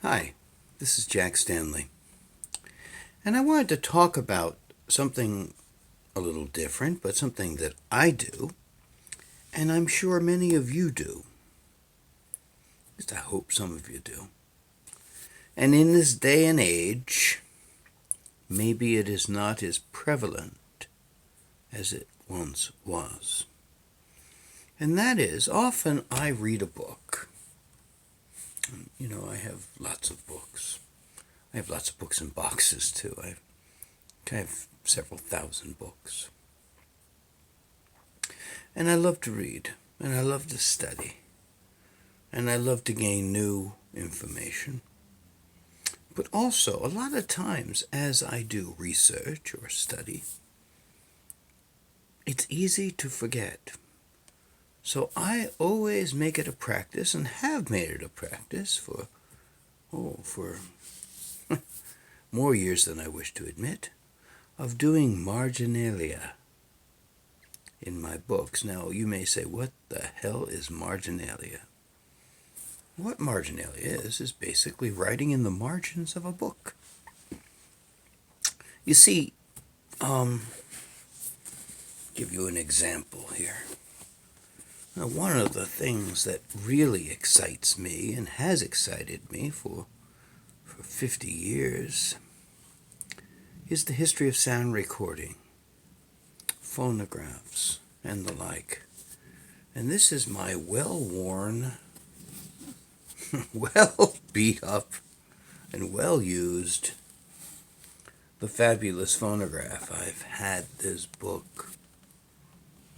Hi, this is Jack Stanley, and I wanted to talk about something a little different, but something that I do, and I'm sure many of you do. At least I hope some of you do. And in this day and age, maybe it is not as prevalent as it once was. And that is, often I read a book. I have lots of books. I have lots of books in boxes, too. I have several thousand books. And I love to read, and I love to study, and I love to gain new information. But also, a lot of times as I do research or study, it's easy to forget. So I always make it a practice, and have made it a practice for more years than I wish to admit, of doing marginalia in my books. Now, you may say, what the hell is marginalia? What marginalia is basically writing in the margins of a book. You see, give you an example here. Now, one of the things that really excites me and has excited me for 50 years is the history of sound recording, phonographs, and the like. And this is my well-worn, well beat up, and well used The Fabulous Phonograph. I've had this book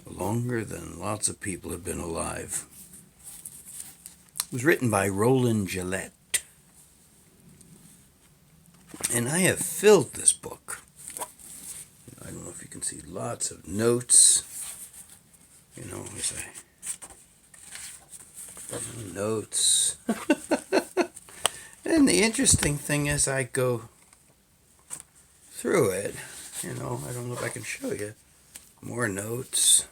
longer than lots of people have been alive. It was written by Roland Gillette. And I have filled this book. I don't know if you can see lots of notes. As I notes. And the interesting thing is I go through it, I don't know if I can show you. More notes.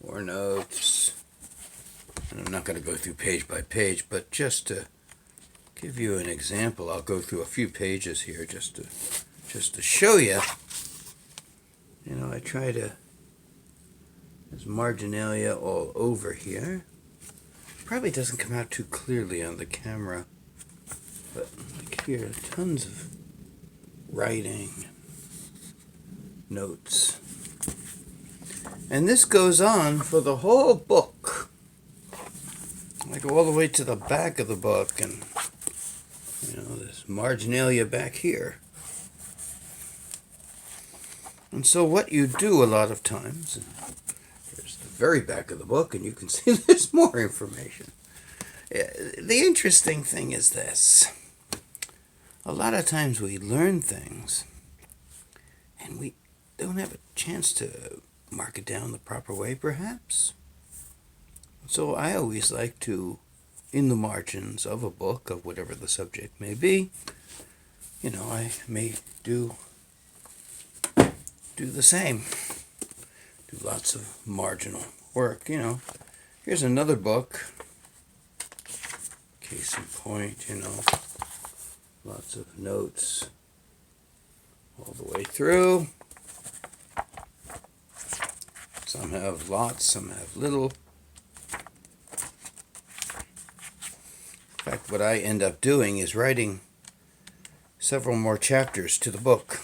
More notes. And I'm not going to go through page by page, but just to give you an example, I'll go through a few pages here just to show you. I try to. There's marginalia all over here. Probably doesn't come out too clearly on the camera, but like here, tons of writing, notes. And this goes on for the whole book. I go all the way to the back of the book, and there's marginalia back here. And so what you do a lot of times, and here's the very back of the book, and you can see there's more information. The interesting thing is this. A lot of times we learn things, and we don't have a chance to mark it down the proper way, perhaps. So I always like to, in the margins of a book, of whatever the subject may be, I may do the same. Do lots of marginal work, Here's another book. Case in point, lots of notes all the way through. Some have lots, some have little. In fact, what I end up doing is writing several more chapters to the book.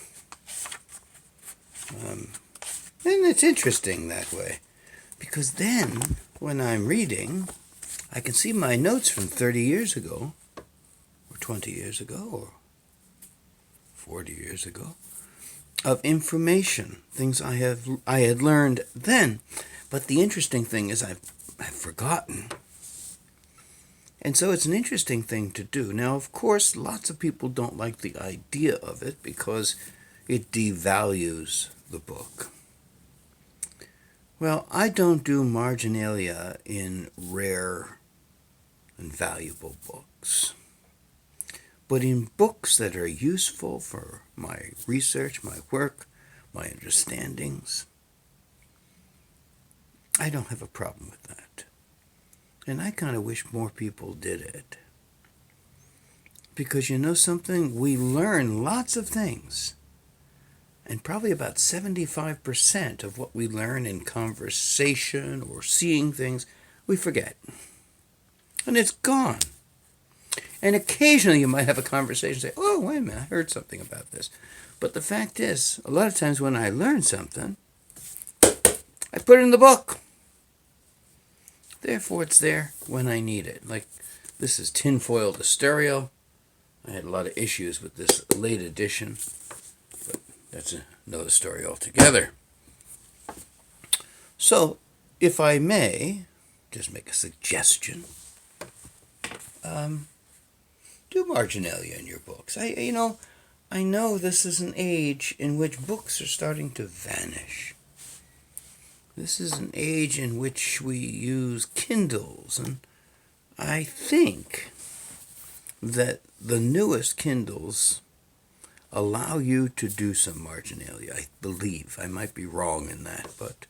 And it's interesting that way, because then when I'm reading, I can see my notes from 30 years ago, or 20 years ago, or 40 years ago, of information, things I had learned then. But the interesting thing is I've forgotten. And so it's an interesting thing to do. Now, of course, lots of people don't like the idea of it because it devalues the book. Well, I don't do marginalia in rare and valuable books, but in books that are useful for my research, my work, my understandings. I don't have a problem with that. And I kind of wish more people did it. Because you know something? We learn lots of things. And probably about 75% of what we learn in conversation or seeing things, we forget. And it's gone. And occasionally you might have a conversation and say, oh, wait a minute, I heard something about this. But the fact is, a lot of times when I learn something, I put it in the book. Therefore, it's there when I need it. Like, this is tinfoil to stereo. I had a lot of issues with this late edition, but that's another story altogether. So, if I may, just make a suggestion. Do Marginalia in your books. I know this is an age in which books are starting to vanish. This is an age in which we use Kindles, and I think that the newest Kindles allow you to do some Marginalia, I believe. I might be wrong in that, but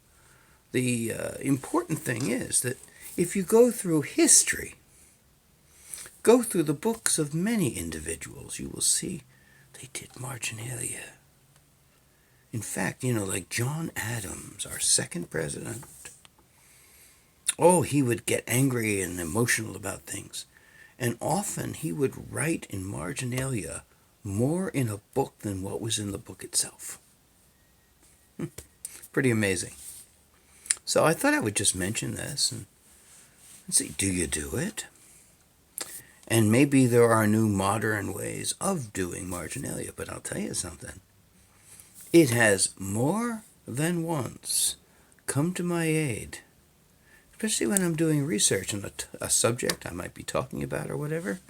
the important thing is that if you go through history, go through the books of many individuals, you will see they did Marginalia. In fact, like John Adams, our second president, he would get angry and emotional about things. And often he would write in Marginalia more in a book than what was in the book itself. Pretty amazing. So I thought I would just mention this and see, do you do it? And maybe there are new modern ways of doing Marginalia, but I'll tell you something. It has more than once come to my aid, especially when I'm doing research on a subject I might be talking about or whatever.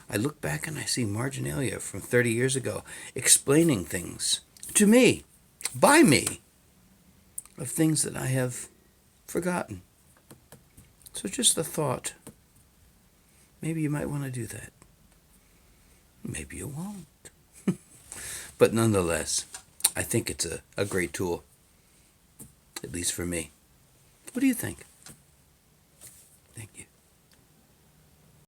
I look back and I see Marginalia from 30 years ago explaining things to me, by me, of things that I have forgotten. So just a thought. Maybe you might want to do that. Maybe you won't. But nonetheless, I think it's a great tool, at least for me. What do you think?